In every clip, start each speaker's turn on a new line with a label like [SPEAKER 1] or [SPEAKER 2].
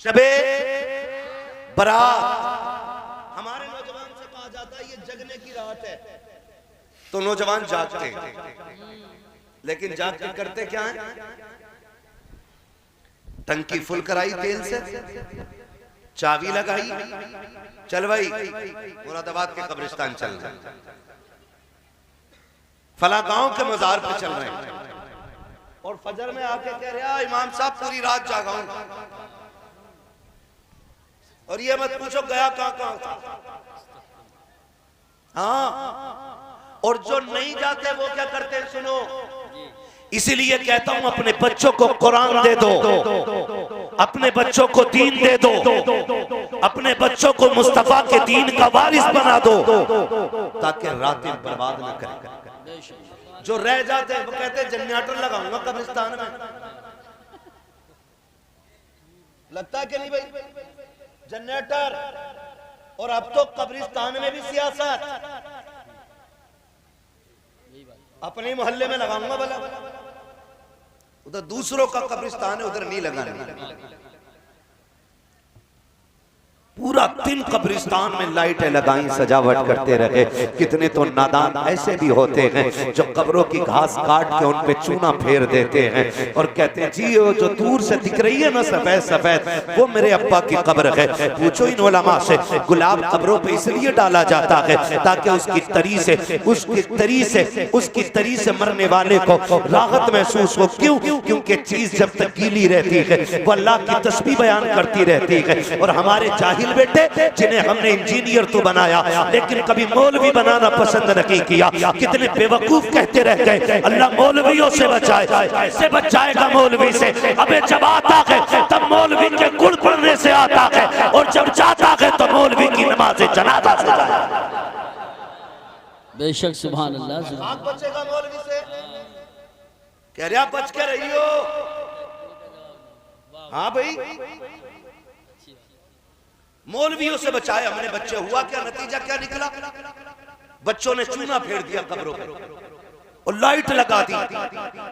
[SPEAKER 1] शबे बरात। हमारे नौजवान से कहा जाता है ये जगने की रात है, तो नौजवान जागते हैं, लेकिन जाग के करते क्या है? टंकी फुल कराई तेल से, चाबी लगाई, चल भाई मुरादाबाद के कब्रिस्तान चल रहे हैं, फला गांव के मजार पे चल रहे हैं, और फजर में आके कह रहे इमाम साहब पूरी रात जागा हूं, और ये मत पूछो गया कहां था। हाँ, और जो नहीं जाते वो क्या करते हैं सुनो, इसीलिए कहता हूं अपने बच्चों को कुरान दे दो, अपने बच्चों को दीन दे दो, अपने बच्चों को मुस्तफा के दीन का वारिस बना दो, ताकि रातें बर्बाद न करें। जो रह जाते हैं वो कहते हैं जनरेटर लगाऊंगा कब्रिस्तान में, लगता है कि नहीं भाई जनरेटर। और अब तो कब्रिस्तान में भी सियासत, अपने मोहल्ले में लगाऊंगा भला, उधर दूसरों का कब्रिस्तान है उधर नहीं लगाना। पूरा दिन कब्रिस्तान में लाइटें लगाई, सजावट करते रहे। कितने तो नादान ऐसे भी होते हैं जो कब्रों की घास काट के उन पे चूना फेर देते हैं और कहते हैं जी वो जो दूर से दिख रही है ना सफेद सफेद वो मेरे अब्बा की कब्र है। पूछो इन उलमा से, गुलाब कब्रों पे इसलिए डाला जाता है ताकि उसकी तरी से मरने वाले को राहत महसूस हो। क्यों? क्योंकि चीज जब तक गीली रहती है वो अल्लाह की तस्बीह बयान करती रहती है। और हमारे जाहिल बेटे जिन्हें हमने इंजीनियर तो बनाया लेकिन कभी मौलवी बनाना पसंद नहीं किया, कितने बेवकूफ कहते रह गए अल्लाह मौलवियों से बचाए। कैसे बचाएगा मौलवी से? अबे जब आता है तब मौलवी के गुण पढ़ने से आता है, और जब जाता है तो मौलवी की नमाज जनाजा से जाता है।
[SPEAKER 2] बेशक सुभान अल्लाह।
[SPEAKER 1] आप बचेगा मौलवी से? कह रहे आप बच के रहियो। हाँ भाई, मौलवियों से बचाए हमने बच्चे, हुआ क्या? नतीजा क्या निकला? बच्चों ने चूना फेर दिया कब्रों पे और लाइट लगा दी।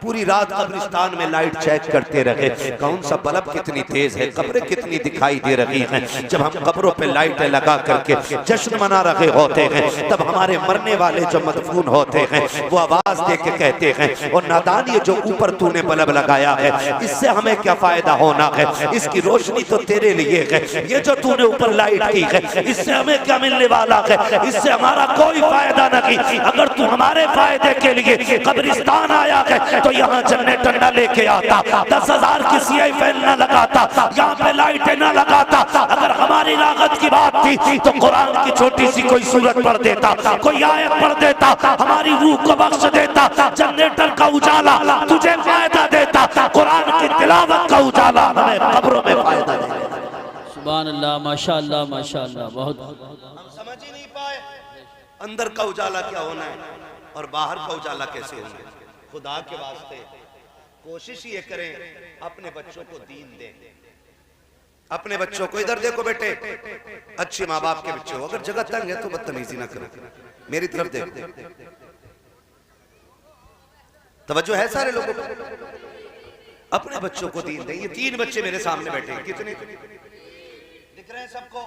[SPEAKER 1] पूरी रात कब्रिस्तान में लाइट चेक करते रहे कौन सा बल्ब कितनी तेज है, कब्रें कितनी दिखाई दे रही हैं। जब हम कब्रों पे लाइटें लगा करके जश्न मना रहे होते हैं तब हमारे मरने वाले जो मदफून होते हैं वो आवाज दे के कहते हैं और नादान ये जो ऊपर तूने बल्ब लगाया है इससे हमें क्या फायदा होना है, इसकी रोशनी तो तेरे लिए है। ये जो तूने ऊपर लाइट की है इससे हमें क्या मिलने वाला है? इससे हमारा कोई फायदा नहीं। अगर तू हमारे फायदे के लिए कब्रिस्तान आया है तो यहाँ जनरेटर न लेके आता, 10,000 की सीआई फैन न लगाता, यहाँ पे लाइटें न लगाता। अगर हमारी लागत की बात थी तो कुरान की छोटी सी कोई सूरत पढ़ देता, कोई आयत पढ़ देता, हमारी रूह को बख्श देता। जनरेटर का उजाला तुझे फायदा देता, कुरान की तिलावत का उजाला हमें कब्रों में फायदा देता।
[SPEAKER 2] सुभान अल्लाह, माशाअल्लाह माशाअल्लाह। बहुत
[SPEAKER 1] हम समझ ही नहीं पाए अंदर का उजाला क्या होना है और बाहर का उजाला कैसे होना है। खुदा के वास्ते कोशिश ये करें अपने बच्चों को दीन दें, अपने बच्चों को। इधर देखो बेटे, अच्छे माँ बाप के बच्चे हो, अगर जगह तंग है तो बदतमीजी ना करो, मेरी तरफ देखो। तवज्जो है सारे लोगों को? अपने बच्चों को दीन दें। ये 3 बच्चे मेरे सामने बैठे हैं, कितने दिख रहे हैं सबको?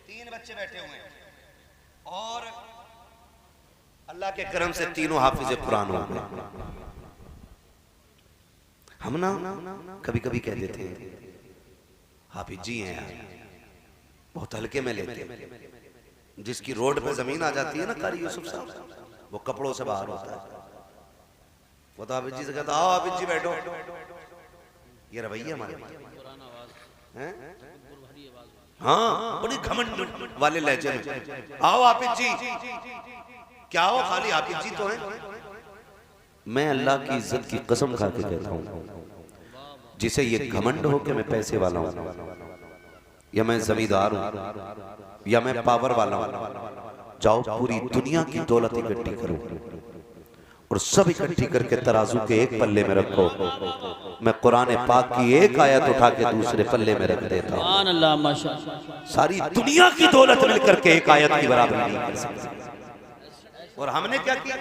[SPEAKER 1] 3 बच्चे बैठे हुए हैं और अल्लाह के करम से तीनों हाफिज कुरान हो गए। हम ना कभी कभी कह देते हैं हाफिज जी हैं यार, बहुत हल्के में लेते हैं। जिसकी रोड पे जमीन आ जाती है ना कारी यूसुफ साहब, वो कपड़ों से बाहर होता है, वो तो हाफिज जी से कहता आओ हाफिज जी बैठो। ये रवैया हमारे हैं। हाँ, बड़ी घमंड वाले लहजे में आओ हाफिज जी। क्या हो खाली हाफिज जी तो हैं? मैं अल्लाह की इज्जत की कसम खा के कहता हूं जिसे ये घमंड हो कि मैं पैसे वाला हूं या मैं जमींदार हूं या मैं पावर वाला हूं, जाओ पूरी दुनिया की दौलत इकट्ठी करो और सब इकट्ठी करके तराजू के एक पल्ले में रखो। मैं कुरान पाक की एक आयत उठा के दूसरे पल्ले में रख देता हूं। सारी दुनिया की दौलत मिलकर के एक आयत की बराबरी नहीं कर सकती। और हमने क्या किया?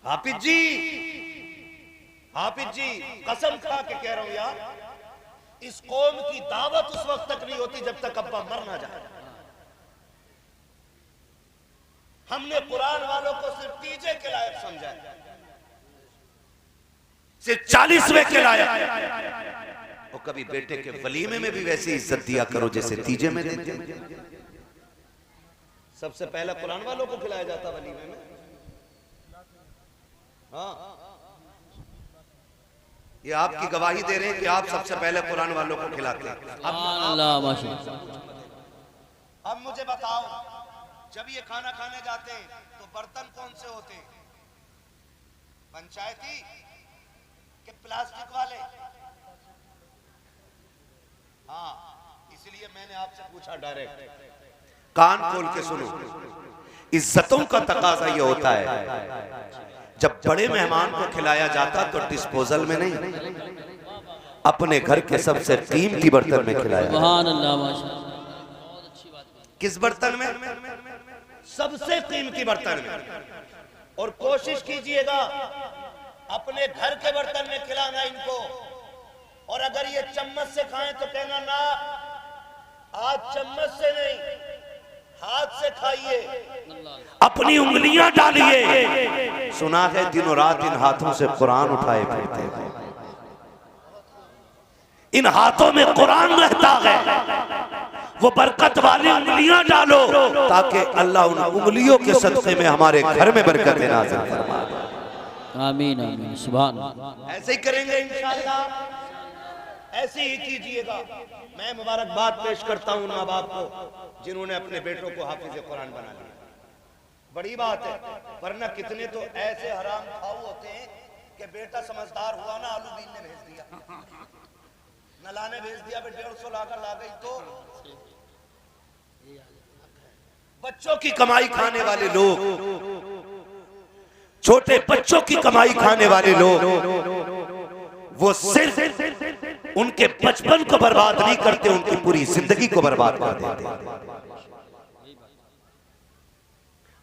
[SPEAKER 1] हाफिज जी कसम खा के कह रहा हूं यार, इस कौम की दावत उस वक्त तक नहीं होती जब तक अब्बा मर ना जाए। हमने कुरान वालों को सिर्फ तीजे के लायक समझा, सिर्फ 40वें के लायक। और कभी बेटे के वलीमे में भी वैसी इज्जत दिया करो जैसे तीजे में देते। सबसे पहला कुरान वालों को खिलाया जाता वलीमे में। हाँ, ये आपकी गवाही दे रहे हैं कि आप सबसे पहले कुरान वालों को खिलाते हैं। अब मुझे बताओ, जब ये खाना खाने जाते हैं तो बर्तन कौन से होते हैं? पंचायती कि प्लास्टिक वाले? हाँ, इसलिए मैंने आपसे पूछा डायरेक्ट। कान खोल के सुनो, इज्जतों का तकाजा ये होता है जब बड़े मेहमान को खिलाया जाता तो डिस्पोजल में नहीं, अपने घर के सबसे कीमती बर्तन में खिलाया।
[SPEAKER 2] सुभान अल्लाह, माशाअल्लाह।
[SPEAKER 1] किस बर्तन में? सबसे कीमती बर्तन में। और कोशिश कीजिएगा अपने घर के बर्तन में खिलाना इनको। और अगर ये चम्मच से खाएं तो कहना ना, आज चम्मच से नहीं, हाथ से खाइए, अपनी उंगलियां डालिए। सुना है दिनों रात इन हाथों से कुरान उठाए फिरते हैं, इन हाथों में कुरान रहता है। वो बरकत वाली उंगलियां डालो ताकि अल्लाह उन उंगलियों के सदक़े में हमारे घर में बरकत नाज़िल फरमाए।
[SPEAKER 2] आमीन आमीन, सुभान अल्लाह।
[SPEAKER 1] ऐसे ही करेंगे इंशाअल्लाह, ऐसे ही कीजिएगा। मैं मुबारकबाद पेश करता हूं उन माँ बाप को जिन्होंने अपने बेटों को हाफिज कुरान बना लिया। बड़ी बात है, वरना कितने तो ऐसे हराम खाऊ होते हैं कि बेटा समझदार हुआ ना, आलू बीनने भेज दिया, नलाने भेज दिया, 150 लाकर ला गई। तो बच्चों की कमाई खाने वाले लोग, छोटे बच्चों की कमाई खाने वाले लोग, वो सिर्फ उनके बचपन को बर्बाद नहीं करते, उनकी पूरी जिंदगी को बर्बाद कर देते।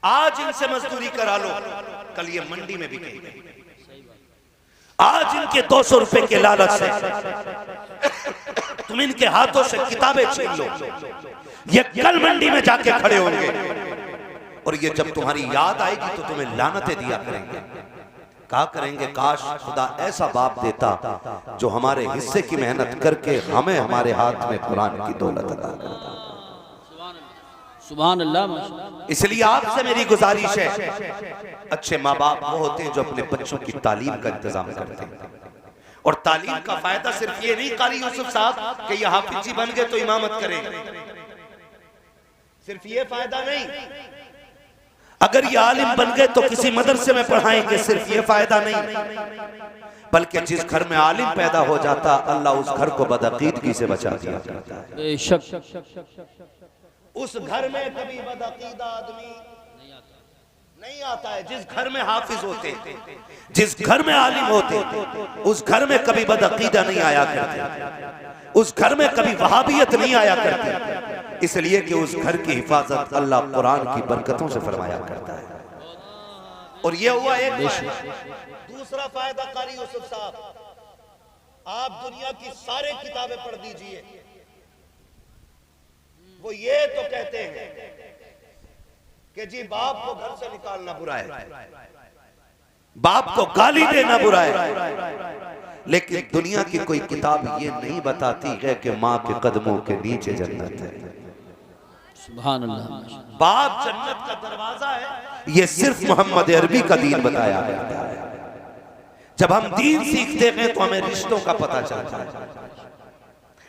[SPEAKER 1] आज इनसे मजदूरी करा लो, कल ये मंडी में बिकेगी। आज इनके 200 रुपए के लालच से तुम इनके हाथों से किताबें छीन लो, ये कल मंडी में जाके खड़े होंगे और ये जब तुम्हारी याद आएगी तो तुम्हें लानतें दिया करेंगे। कहा करेंगे काश खुदा ऐसा बाप देता जो हमारे हिस्से की मेहनत करके हमें हमारे हाथ में कुरान की दौलत अता करता।
[SPEAKER 2] सुभान अल्लाह, माशाअल्लाह।
[SPEAKER 1] इसलिए आपसे मेरी गुजारिश है, अच्छे माँ बाप वो होते हैं जो अपने बच्चों की तालीम का इंतजाम करते हैं। और तालीम का फायदा सिर्फ ये नहीं कारी यूसुफ साहब कि ये हाफिजी बन गए तो इमामत करेंगे, सिर्फ ये फायदा नहीं। अगर ये आलिम बन गए तो किसी मदरसे में पढ़ाएंगे, सिर्फ ये फायदा नहीं। बल्कि जिस घर में आलिम पैदा हो जाता अल्लाह उस घर को बदअकीदगी से बचा दिया जाता है।
[SPEAKER 2] बेशक
[SPEAKER 1] उस घर में कभी बदअकीदा आदमी नहीं आता है। जिस घर में हाफिज होते, जिस घर में आलिम होते, उस घर में कभी बदअकीदा नहीं आया करते, उस घर में कभी वहाबियत नहीं आया करती, इसलिए कि उस घर की हिफाजत अल्लाह कुरान की बरकतों से फरमाया करता है। और ये हुआ एक फायदा। दूसरा फायदा कारी यूसुफ साहब, आप दुनिया की सारी किताबें पढ़ दीजिए, वो ये तो कहते हैं कि जी बाप को घर से निकालना बुरा है, बाप को गाली देना बुरा है, लेकिन दुनिया की कोई किताब ये नहीं बताती है कि माँ के कदमों के नीचे जन्नत है।
[SPEAKER 2] सुभान अल्लाह।
[SPEAKER 1] बाप जन्नत का दरवाजा है, ये सिर्फ मोहम्मद अरबी का दीन बताया जाता है। जब हम दीन सीखते हैं तो हमें रिश्तों का पता चलता है।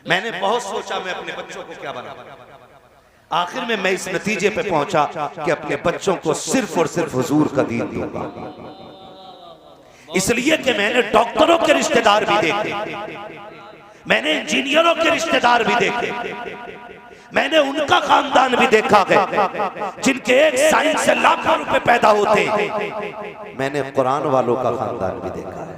[SPEAKER 1] मैंने बहुत सोचा मैं अपने बच्चों को क्या बनाऊं, आखिर में मैं इस नतीजे पे पहुंचा कि अपने बच्चों को सिर्फ और सिर्फ हुजूर का दीन दूंगा। इसलिए कि मैंने डॉक्टरों के रिश्तेदार भी देखे, मैंने इंजीनियरों के रिश्तेदार भी देखे, मैंने उनका खानदान भी देखा है जिनके एक साइंस से लाखों रुपए पैदा होते, मैंने कुरान वालों का खानदान भी देखा है।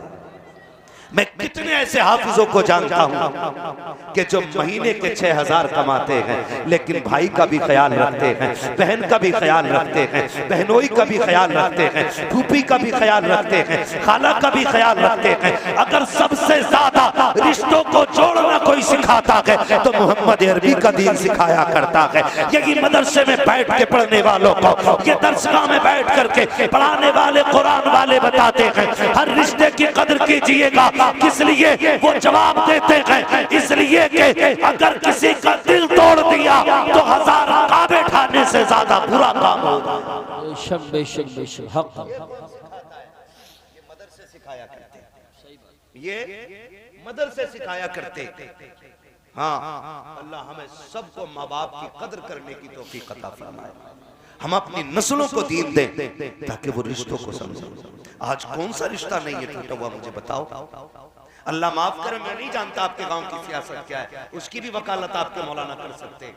[SPEAKER 1] मैं कितने ऐसे हाफिजों को जानता हूं कि जो महीने के 6000 कमाते हैं लेकिन भाई का भी ख्याल रखते हैं, बहन का भी ख्याल रखते हैं, बहनोई का भी ख्याल रखते हैं, फूफी का भी ख्याल रखते हैं, खाला का भी ख्याल रखते हैं। अगर सबसे ज्यादा रिश्तों को जोड़ना कोई कोई सिखाता है तो मोहम्मद अरबी का दीन सिखाया करता है। यही मदरसे में बैठ के पढ़ने वालों को, ये दरसगाह में बैठ करके पढ़ाने वाले कुरान वाले बताते हैं हर रिश्ते की कदर कीजिएगा। किस लिए? वो जवाब देते हैं इसलिए कि अगर किसी का दिल तोड़ दिया तो 1000 काबे ढाने से ज्यादा बुरा काम होगा।
[SPEAKER 2] बेशक बेशक बेशक हक।
[SPEAKER 1] ये मदरसे सिखाया करते, ये मदरसे सिखाया करते। हाँ, अल्लाह हमें सबको माँ बाप की कदर करने की तौफीक अता फरमाए। हम अपनी नस्लों को दीन दें ताकि वो रिश्तों को समझें। आज कौन सा रिश्ता नहीं है टूटा हुआ, मुझे बताओ। अल्लाह माफ करे, मैं नहीं जानता आपके गांव की सियासत क्या है, उसकी भी वकालत आपके मौलाना कर सकते हैं,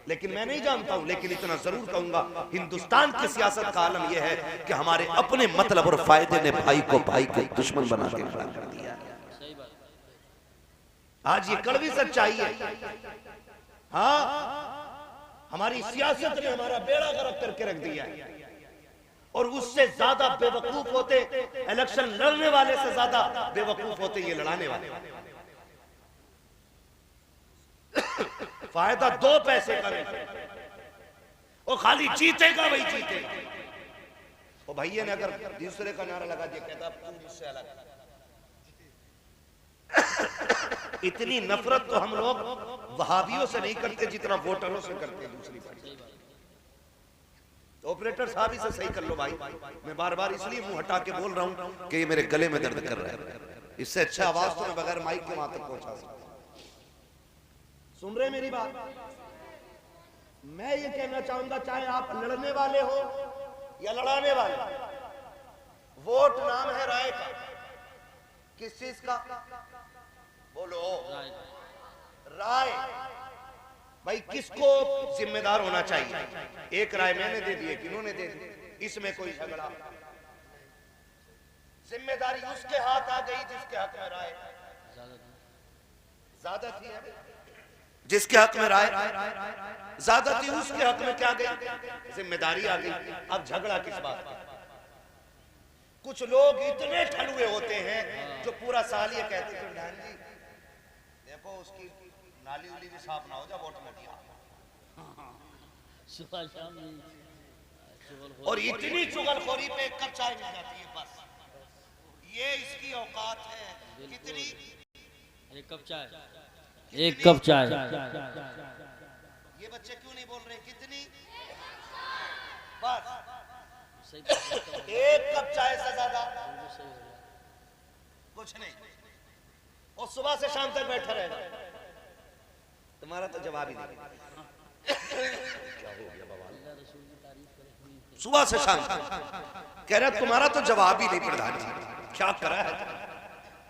[SPEAKER 1] लेकिन मैं नहीं जानता हूं। लेकिन इतना जरूर कहूंगा, हिंदुस्तान की सियासत का आलम यह है कि हमारे अपने मतलब और फायदे ने भाई को भाई के दुश्मन बना के खड़ा कर दिया। आज ये कड़वी सच्चाई है। हाँ, हमारी सियासत ने हमारा बेड़ा गर्क करके रख दिया है। और उससे ज्यादा बेवकूफ होते, इलेक्शन लड़ने वाले से ज्यादा बेवकूफ होते ये लड़ाने वाले। फायदा 2 पैसे का नहीं, वो खाली जीतेगा वही जीतेगा। वो भैया ने अगर दूसरे का नारा लगा दिया, कहता तू मुझसे अलग। इतनी नफरत तो हम लोग वहाबियों से नहीं करते जितना वोटरों से करते हैं दूसरी पार्टी। तो ऑपरेटर साहब इसे सही कर लो भाई। मैं बार बार इसलिए मुंह हटा के बोल रहा हूं कि ये मेरे गले में दर्द कर रहा है। इससे अच्छा आवाज तो मैं बगैर माइक के वहां तक पहुंचा सकता। सुन रहे मेरी बात? मैं ये कहना चाहूंगा, चाहे आप लड़ने वाले हो या लड़ाने वाले, वोट नाम है राय का। किस चीज का? बोलो। राय। भाई किसको जिम्मेदार होना चाहिए? एक राय मैंने दे दी, किन्होंने दे दी, इसमें कोई झगड़ा। जिम्मेदारी उसके हाथ आ गई जिसके हक में राय ज्यादा थी। जिसके हक में राय ज्यादा थी उसके हक में क्या गई? जिम्मेदारी आ गई। अब झगड़ा किस बात का? कुछ लोग इतने ठलुए होते हैं जो पूरा साल ये कहते हैं प्रधान जी देखो उसकी नाली उली भी साफ ना हो जा, वोट में दिया। और इतनी चुगलखोरी पे एक कप चाय मिल जाती है, बस ये इसकी औकात है। कितनी?
[SPEAKER 2] एक कप चाय, एक कप चाय।
[SPEAKER 1] ये बच्चे क्यों नहीं बोल रहे? कितनी? बस एक कप चाय से ज्यादा कुछ नहीं। और सुबह से शाम तक बैठा रहेगा। तुम्हारा तो जवाब ही नहीं। क्या हो गया बाबा? सुबह से शाम तक कह रहे तुम्हारा तो जवाब ही नहीं प्रधान जी, क्या करा है?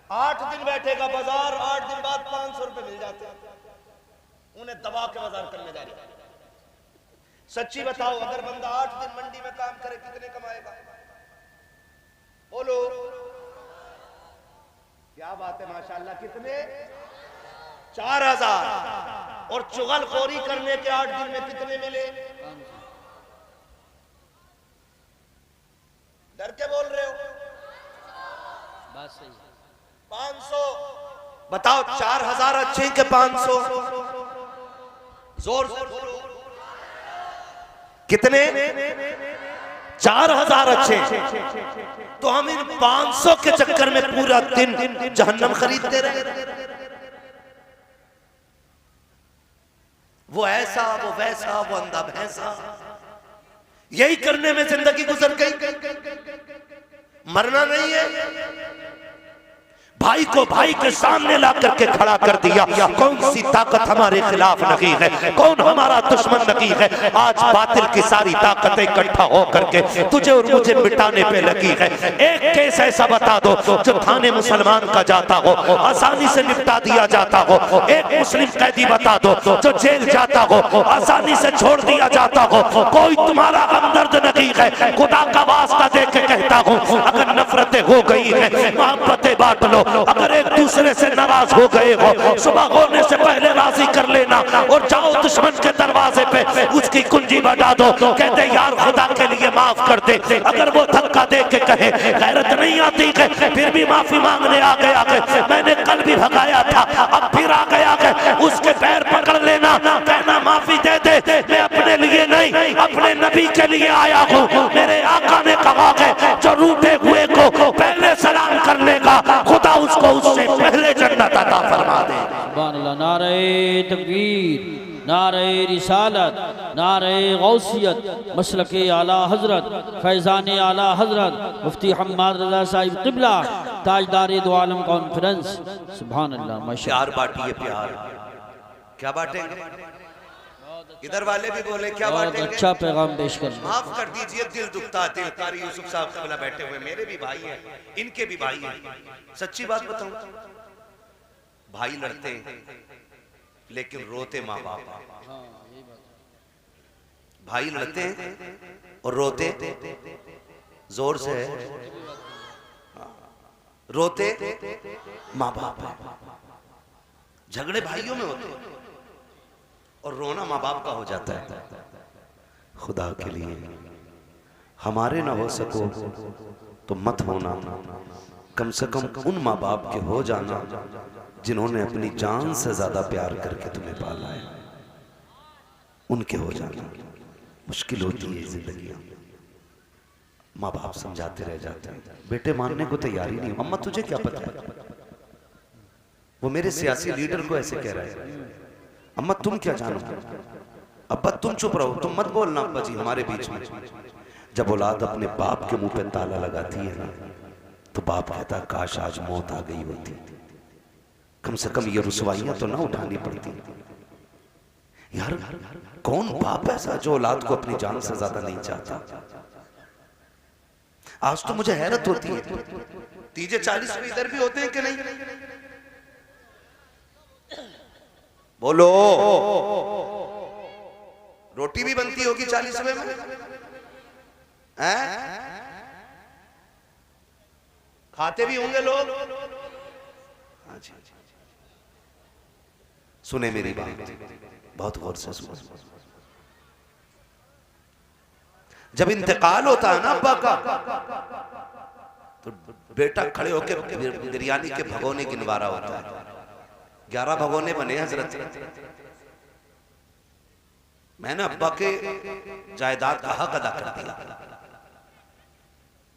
[SPEAKER 1] 8 दिन बैठेगा बाजार, 8 दिन बाद 500 रुपए मिल जाते हैं। उन्हें दबा के बाजार करने जा रहे। सच्ची बताओ, अगर बंदा 8 दिन मंडी में काम करे कितने कमाएगा? बोलो। क्या बात है, माशाल्लाह। कितने? 4000। और चुगलखोरी करने के 8 दिन में कितने मिले? डर के बोल रहे हो?
[SPEAKER 2] बात सही है।
[SPEAKER 1] 500। बताओ 4000 अच्छे के 500? जोर से बोलो। कितने? 4000 अच्छे। तो हम इन 500 के चक्कर में पूरा दिन जहन्नम खरीदते रहे। वो ऐसा, वो वैसा, वो अंधा भैंसा, यही करने में जिंदगी गुजर गई। मरना नहीं है। भाई को भाई के सामने ला करके खड़ा कर दिया। कौन सी ताकत हमारे खिलाफ लगी है? कौन हमारा दुश्मन लगी है? आज बातिल की सारी ताकतें इकट्ठा हो करके तुझे और मुझे मिटाने पे लगी है। एक केस ऐसा बता दो जो थाने मुसलमान का जाता हो, आसानी से निपटा दिया जाता हो। एक मुस्लिम कैदी बता दो जो जेल जाता हो, आसानी से छोड़ दिया जाता हो। कोई तुम्हारा हमदर्द नहीं है। खुदा का वास्ता दे के कहता हूँ, अगर नफरतें हो गई है, मोहब्बतें बांट लो। अगर एक दूसरे से नाराज हो गए हो, सुबह होने से पहले राजी कर लेना और जाओ दुश्मन के दरवाजे पे उसकी कुंजी बजा दो। कहते यार खुदा के लिए माफ कर दे। अगर वो धक्का दे के कहे गैरत नहीं आती है, फिर भी माफी मांगने आ गया। मैंने कल भी भगाया था, अब फिर आ गया। है उसके पैर पकड़ लेना, कहना माफी दे दे, मैं अपने लिए नहीं अपने नबी के लिए आया हूँ। मेरे आका ने कहा है जो रूठे हुए को पहले सलाम कर लेगा खुदा उसको उससे पहले जन्नत अता फरमा दे।
[SPEAKER 2] सुभान अल्लाह। नारे तकबीर, नारे रिसालत, नारे गौसियत, मसलके आला हजरत, फैज़ान आला हजरत मुफ्ती हम्माद रज़ा साहिब क़िबला, ताजदार दो आलम कॉन्फ्रेंस। सुभान अल्लाह। माशाअल्लाह।
[SPEAKER 1] प्यार बांटिए, प्यार क्या बांटेंगे? इधर वाले भी बोले क्या
[SPEAKER 2] बहुत
[SPEAKER 1] बांटेंगे?
[SPEAKER 2] अच्छा पैगाम पेश कर।
[SPEAKER 1] माफ कर दीजिए, दिल दुखता है। दिल कारी यूसुफ साहब क़िबला बैठे हुए मेरे भी भाई हैं, इनके भी भाई हैं। सच्ची बात बताऊं, भाई लड़ते हैं लेकिन रोते माँ बाप। भाई लड़ते हैं और रोते जोर से है, रोते माँ बाप है। झगड़े भाइयों में होते हैं और रोना माँ बाप का हो जाता है। खुदा के लिए हमारे ना हो सको तो मत होना, कम से कम उन माँ बाप के हो जाना जिन्होंने अपनी जान से ज्यादा प्यार करके तुम्हें पाला है, उनके हो जाना। मुश्किल होती है जिंदगी, माँ बाप समझाते रह जाते हैं, बेटे मानने को तैयार ही नहीं। अम्मा तुझे क्या पता, वो मेरे सियासी लीडर को ऐसे कह रहा है। अम्मा तुम क्या जानो, अब्बा तुम चुप रहो, तुम मत बोलना अब्बा जी हमारे बीच में। जब औलाद अपने बाप के मुंह पे ताला लगाती है ना, तो बाप कहता काश आज मौत आ गई होती, कम से कम ये रुसवाइयां तो ना उठानी पड़ती। यार कौन बाप ऐसा जो औलाद को अपनी जान से ज्यादा नहीं चाहता। आज तो मुझे हैरत होती है, तीजे 40 में इधर भी होते हैं कि नहीं? बोलो, रोटी भी बनती होगी 40वें में, हैं? खाते भी होंगे लोग। हाँ जी, सुने मेरी बात, बहुत गौर से सुनो। जब इंतकाल होता है ना अब्बा का, तो बेटा खड़े होकर बिरयानी के भगोने गिनवारा होता है। 11 भगोने बने हजरत। मैंने अब्बा के जायदाद का हक अदा कर दिया।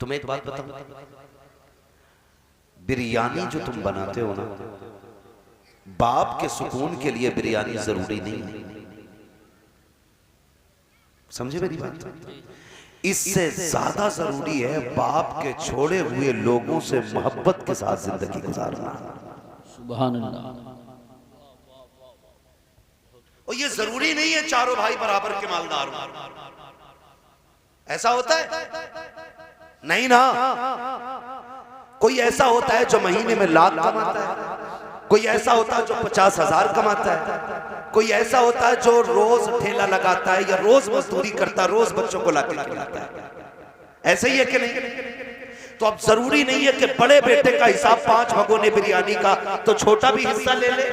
[SPEAKER 1] तुम्हें एक बात बताऊं, बिरयानी जो तुम बनाते हो ना, बाप के सुकून के लिए बिरयानी जरूरी नहीं है। समझे मेरी बात? इससे ज्यादा जरूरी है बाप के छोड़े हुए लोगों से मोहब्बत के साथ जिंदगी गुजारना।
[SPEAKER 2] सुभान अल्लाह।
[SPEAKER 1] और ये जरूरी नहीं है चारों भाई बराबर के मालदार हो, ऐसा होता है नहीं ना। कोई ऐसा होता है जो महीने में लाख कमाता है, कोई ऐसा होता है जो 50,000 कमाता है, कोई ऐसा होता है जो रोज ठेला लगाता है या रोज मजदूरी करता है, रोज बच्चों को लाके खिलाता है। ऐसे ही है कि नहीं? तो अब जरूरी नहीं है कि बड़े बेटे का हिसाब 5 भगोने बिरयानी का, तो छोटा भी हिस्सा ले ले।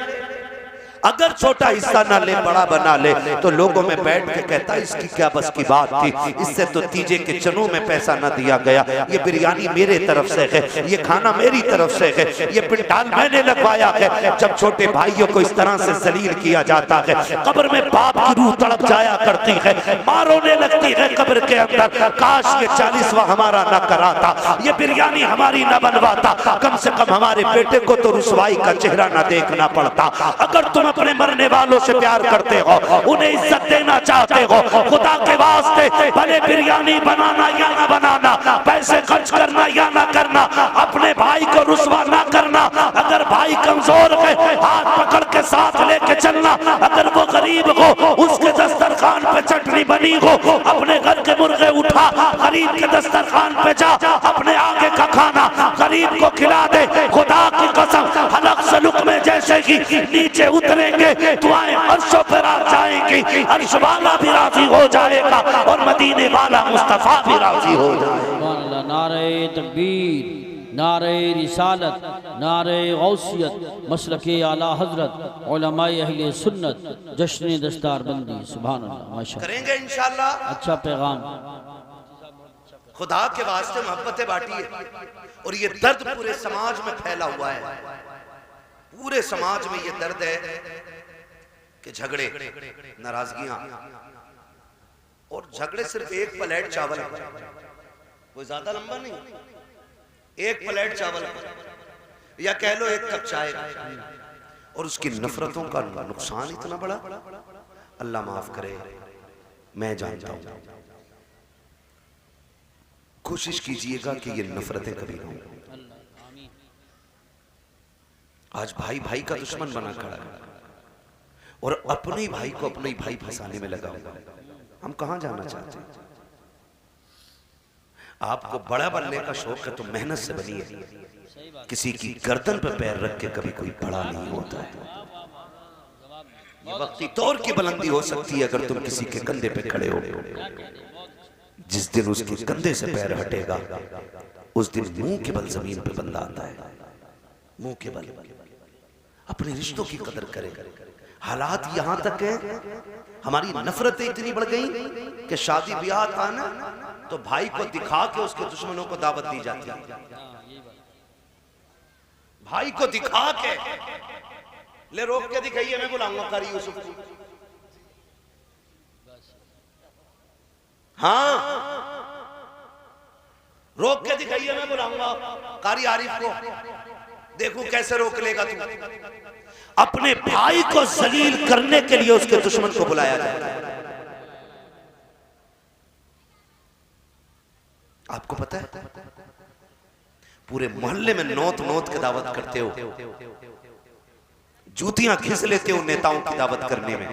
[SPEAKER 1] अगर छोटा हिस्सा ना ले बड़ा बना ले, तो लोगों में बैठ के कहता इसकी क्या बस की बात थी, इससे तो तीजे के चनों में पैसा ना दिया गया, ये बिरयानी मेरे तरफ से है, ये खाना मेरी तरफ से है, ये पिंडाल मैंने लगवाया है। जब छोटे भाइयों को इस तरह से जलील किया जाता है, कब्र में बाप की रूह तड़प जाया करती है, मां रोने लगती है कब्र के अंदर, काश ये 40वां हमारा ना कराता, ये बिरयानी हमारी ना बनवाता, कम से कम हमारे बेटे को तो रुसवाई का चेहरा ना देखना पड़ता। अगर तुम अपने मरने वालों से प्यार करते हो, उन्हें इज्जत देना चाहते हो, खुदा के वास्ते भले बिरयानी बनाना या ना बनाना, पैसे खर्च करना या ना करना, अपने भाई को रुसवा ना करना। अगर भाई कमजोर है हाथ पकड़ के साथ लेके चलना, अगर वो गरीब हो उसके दस्तरखान पे चटनी बनी हो, अपने घर के मुर्गे उठा गरीब के दस्तरखान पे जा, अपने आगे का खाना गरीब को खिला दे। खुदा की कसम हलक से लुक़मे जैसे ही नीचे उतरेंगे, दुआएं अर्शों पर आ जाएंगी, अर्श वाला भी राजी हो जाएगा और मदीने वाला मुस्तफा भी राजी हो जाएगा।
[SPEAKER 2] नारे तकबीर, नारे रिसालत, नारे गौसियत, मसलके आला हजरत, उलमाए अहले सुन्नत, जश्न दस्तारबंदी। सुभान अल्लाह। माशाअल्लाह
[SPEAKER 1] करेंगे इंशाअल्लाह।
[SPEAKER 2] अच्छा पैगाम।
[SPEAKER 1] खुदा के वास्ते मोहब्बतें बांटिए। और ये दर्द पूरे समाज में फैला हुआ है, पूरे समाज में ये दर्द है कि झगड़े, नाराजगियां, और झगड़े सिर्फ एक प्लेट चावल पर, कोई ज्यादा लंबा नहीं, एक प्लेट चावल पर, या कह लो एक कप चाय, और उसकी नफरतों का नुकसान इतना बड़ा, अल्लाह माफ करे, मैं जानता हूं। कोशिश कीजिएगा कि ये नफरतें कभी ना हो। आज भाई भाई का दुश्मन बना खड़ा है और अपने भाई को अपने भाई फंसाने में लगा हुआ है। हम कहां जाना चाहते हैं? आपको बड़ा बनने का शौक है तो मेहनत से बनिए। किसी की गर्दन पर पैर रख के कभी कोई बड़ा नहीं होता है। ये वक्ती तौर की बुलंदी हो सकती है अगर तुम किसी के कंधे पे खड़े हो। जिस दिन उसके कंधे से पैर हटेगा उस दिन मुंह के बल जमीन पे बंदा आता है। मुंह के बल अपने रिश्तों की कदर करें। हालात यहां तक है, हमारी नफरतें इतनी बढ़ गई कि शादी ब्याह था ना तो भाई को दिखा के उसके दुश्मनों को दावत दी जाती है। भाई को दिखा के ले, रोक के दिखाइए, मैं बुलाऊंगा कारी यूसुफ को। हाँ, रोक के दिखाइए, मैं बुलाऊंगा कारी आरिफ को, देखूं कैसे रोक लेगा तू। अपने भाई को जलील करने के लिए उसके दुश्मन को बुलाया जाए। आपको पता है पूरे मोहल्ले में नौत नौत की दावत करते हो, जूतियां खींच लेते हो नेताओं की दावत करने में।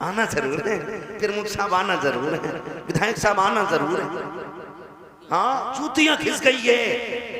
[SPEAKER 1] आना जरूर है, प्रमुख साहब आना जरूर है, विधायक साहब आना जरूर है। हाँ, जूतियां खिस गई है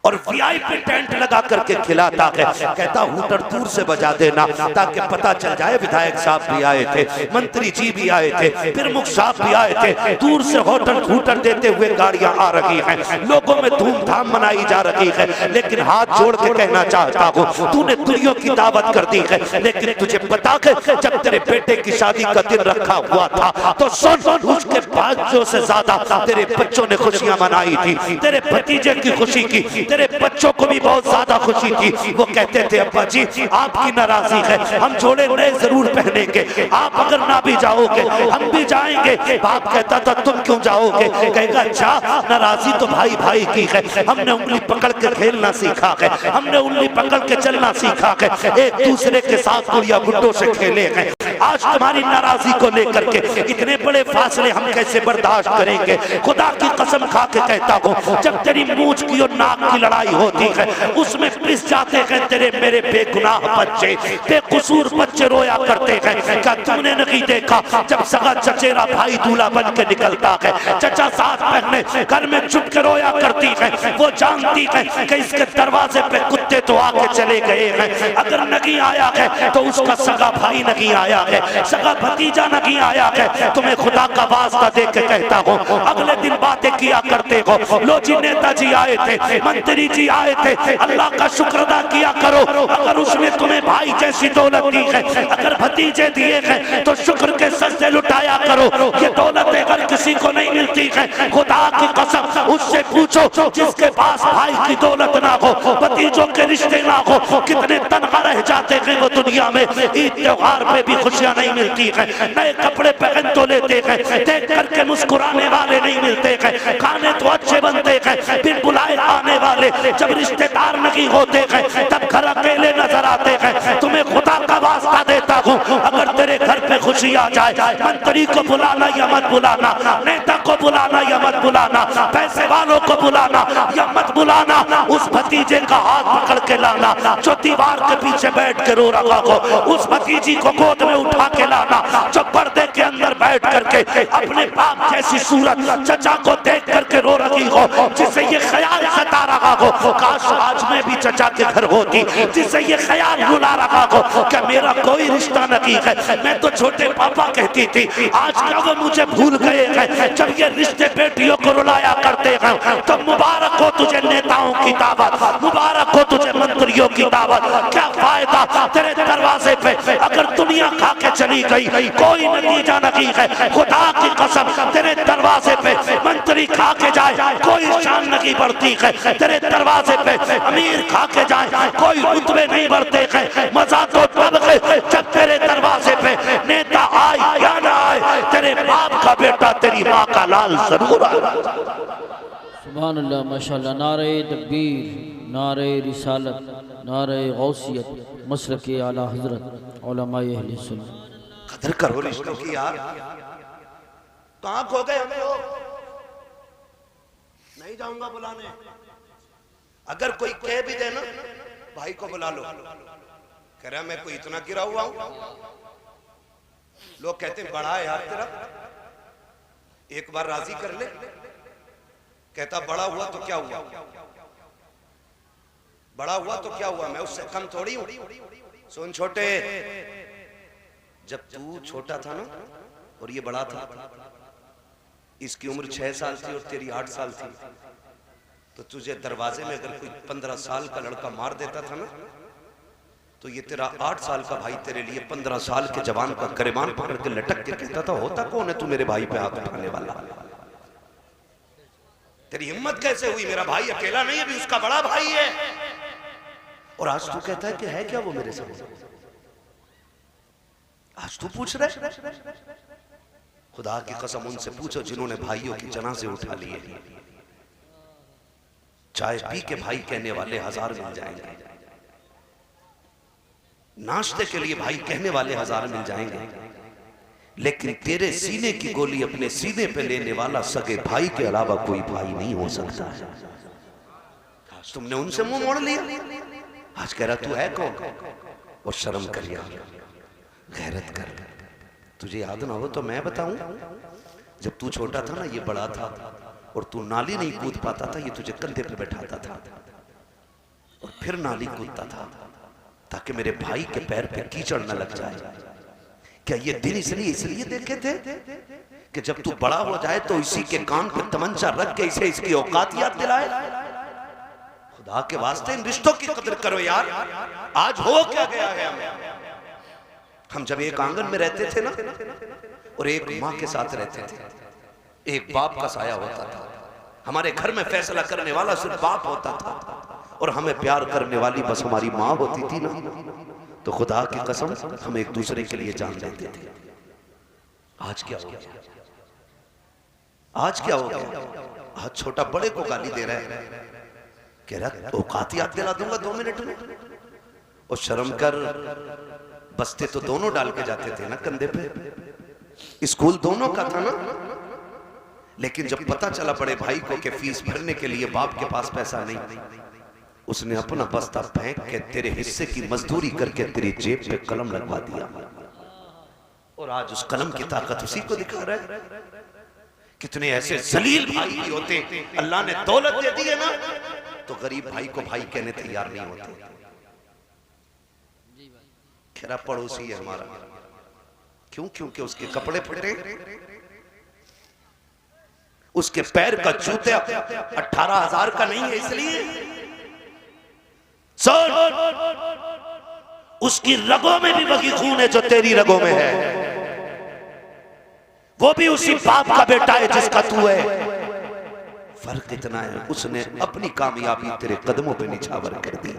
[SPEAKER 1] और वीआईपी टेंट लगा करके खिलाता है। कहता हूटर दूर से बजा देना ताकि पता चल जाए विधायक साहब भी आए थे, मंत्री जी भी आए थे, प्रमुख साहब भी आए थे। दूर से होटल हूटर देते हुए गाड़ियां आ रही हैं, लोगों में धूमधाम मनाई जा रही है। लेकिन हाथ जोड़ के कहना चाहता हूँ, तूने दुनिया की दावत कर दी है, लेकिन तुझे पता है जब तेरे बेटे की शादी का दिन रखा हुआ था तो सुन, उसके बच्चों से ज्यादा तेरे बच्चों ने खुशियां मनाई थी। तेरे भतीजे की खुशी की तेरे बच्चों को भी बहुत ज्यादा खुशी थी। वो कहते थे अब्बा जी आपकी नाराजगी है, हम जोड़े नए जरूर पहनेंगे, आप अगर ना भी जाओगे हम भी जाएंगे। बाप कहता था तुम क्यों जाओगे? कहेगा अच्छा, नाराजगी तो भाई भाई की है, हमने उंगली पकड़ के खेलना सीखा है, हमने उंगली पकड़ के चलना सीखा है, एक दूसरे के साथ गुड़िया गुड्डों से खेले हैं। आज तुम्हारी नाराजगी को लेकर के इतने बड़े फासले हम कैसे बर्दाश्त करेंगे? खुदा की कसम खा के कहता हूँ, जब तेरी मूंछ की और नाक की लड़ाई होती है उसमें पिस जाते हैं तेरे मेरे बेगुनाह बच्चे, बेकसूर बच्चे रोया करते हैं। क्या तुमने नहीं देखा जब सगा चचेरा भाई दूल्हा बन के निकलता है, चचा साथ पहने घर में चुप के रोया करती है। वो जानती है कि इसके दरवाजे पे कुत्ते तो आके चले गए हैं, अगर नहीं आया है तो उसका सगा भाई नहीं आया है, सगा भतीजा नहीं आया है। तुम्हें खुदा का वास्ता दे के कहता हूँ, अगले दिन बातें किया करते हो, लो जी नेताजी आए थे, मंत्री जी आए थे, अल्लाह का शुक्र अदा किया करो। अगर उसने तुम्हें भाई जैसी दौलत दी है, अगर भतीजे दिए हैं तो शुक्र के सजदे लुटाया करो। ये दौलत अगर किसी को नहीं मिलती है, खुदा की कसम उससे पूछो जिसके पास भाई की दौलत ना हो, भतीजों के रिश्ते ना हो, कितने तनखा रह जाते हैं वो दुनिया में। ईद त्योहार पे भी खुशियां नहीं मिलती है, नए कपड़े पहन तो लेते हैं, देख करके मुस्कुराने वाले नहीं मिलते हैं, खाने तो अच्छे बनते हैं, बिन बुलाए आने वाले जब रिश्तेदार नहीं होते हैं तब घर अकेले नजर आते हैं। तुम्हें खुदा का वास्ता देता हूँ, अगर तेरे घर पे खुशी आ जाए, मंत्री को बुलाना या मत बुलाना, नेता को बुलाना या मत बुलाना, पैसे वालों को बुलाना या मत बुलाना, उस भतीजे का हाथ पकड़ के लाना जो दीवार के पीछे बैठ के रो रहा हो, उस भतीजी को गोद में उठा के लाना जो पर्दे के अंदर बैठ करके अपने बाप जैसी सूरत चचा को देख करके रो रही हो, जिसे ये ख्याल सता रहा हो काश आज मैं भी चचा के घर होती, जिसे ये ख्याल रुला रहा हो कि मेरा कोई रिश्ता नहीं है। मैं तो छोटे पापा कहती थी, आज क्या वो मुझे भूल गए हैं? जब ये रिश्ते बेटियों को रुलाया करते हैं तो मुबारक हो तुझे नेताओं की दावत, मुबारक हो तुझे मंत्रियों की दावत। क्या फायदा तेरे दरवाजे पे अगर दुनिया खा के चली गई, कोई नतीजा नहीं है। खुदा की कसम तेरे दरवाजे पे मंत्री खा के जाए कोई शान नहीं बढ़ती है, तेरे दरवाजे पे अमीर खा के जाए कोई रुतबे नहीं बढ़ते हैं। मजा तो तब जब तेरे दरवाजे पे नेता आए या ना आए, तेरे बाप का बेटा तेरी माँ का लाल जरूर आएगा।
[SPEAKER 2] सुभान अल्लाह, माशाअल्लाह। नारे तकबीर, नारे रिसालत, नारे गौसियत, मसलक आला हजरत, उलमाए अहले सुन्नत।
[SPEAKER 1] कदर करो रिश्तों की यार। कहाँ खो गए हम लोग? नहीं जाऊंगा बुलाने। अगर कोई कह भी दे ना भाई को बुला लो, कह रहा मैं कोई इतना गिरा हुआ हूं। लोग कहते हैं बड़ा है यार तेरा, एक बार राजी कर ले। कहता बड़ा हुआ तो क्या हुआ, बड़ा हुआ तो क्या हुआ, मैं उससे कम थोड़ी हूं। सुन छोटे, जब तू छोटा था ना और ये बड़ा था, इसकी उम्र 6 साल थी और तेरी 8 साल थी, तो तुझे दरवाजे में अगर कोई 15 साल का लड़का मार देता था ना, तो ये तेरा 8 साल का भाई तेरे लिए 15 साल के जवान का गिरबान पकड़ के लटक के कहता था होता कौन है तू मेरे भाई पे हाथ उठाने वाला, तेरी हिम्मत कैसे हुई, मेरा भाई अकेला नहीं है, भी उसका बड़ा भाई है। और आज तू कहता है कि है क्या वो मेरे साथ, आज तू पूछ रहा है। खुदा की कसम उनसे पूछो जिन्होंने भाइयों की जनाजे उठा लिए, चाय पी के भाई कहने वाले 1000 मिल जाएंगे, नाश्ते के लिए भाई कहने वाले 1000 मिल जाएंगे, लेकिन तेरे सीने की गोली अपने सीने पे लेने वाला सगे भाई के अलावा कोई भाई नहीं हो सकता है। आज तुमने उनसे मुंह मोड़ लिया, आज कह रहा तू है कौन, और शर्म कर यार, गैरत कर। तुझे याद ना हो तो मैं बताऊं, जब तू छोटा था ना ये बड़ा था, और तू नाली नहीं कूद पाता था, ये तुझे कंधे पे बैठाता था और फिर नाली कूदता था ताकि मेरे भाई के पैर पे कीचड़ न लग जाए। क्या ये दिन इसलिए देखे थे कि जब तू बड़ा हो जाए तो इसी के कान पे तमंचा रख के इसे इसकी औकात याद दिलाए। खुदा के वास्ते इन रिश्तों की कदर करो यार। आज हो क्या गया है हमें, हम जब एक आंगन में रहते थे ना और एक माँ के साथ रहते थे, एक बाप का साया होता था, हमारे घर में फैसला करने वाला सिर्फ बाप होता था और हमें प्यार करने वाली बस हमारी माँ होती थी ना, तो खुदा की कसम हम एक दूसरे के लिए जान लेते थे। आज क्या हो गया, आज क्या हो गया, आज छोटा बड़े को गाली दे रहा है, कह रहा औकात याद दिला दूंगा 2 मिनट में। और शर्म कर, बस्ते तो दोनों डाल के जाते थे ना कंधे पे, स्कूल दोनों का था ना, लेकिन जब पता चला बड़े भाई को कि फीस भरने के लिए बाप के पास पैसा नहीं, उसने अपना बस्ता फेंक के तेरे हिस्से की मजदूरी करके तेरी जेब पे कलम लगवा दिया, और आज उस कलम की ताकत उसी को दिखा रहा है। कितने ऐसे जलील भाई भी होते, अल्लाह ने दौलत दे दी है ना तो गरीब भाई को भाई कहने तैयार नहीं होते। खेरा पड़ोसी है हमारा, क्यों, क्योंकि उसके कपड़े फटे, उसके पैर का जूता 18,000 का नहीं है, इसलिए उसकी रगों में भी वही खून है जो तेरी रगों में है, वो भी उसी बाप का बेटा है जिसका तू है। फर्क इतना है उसने अपनी कामयाबी तेरे कदमों पे निछावर कर दी।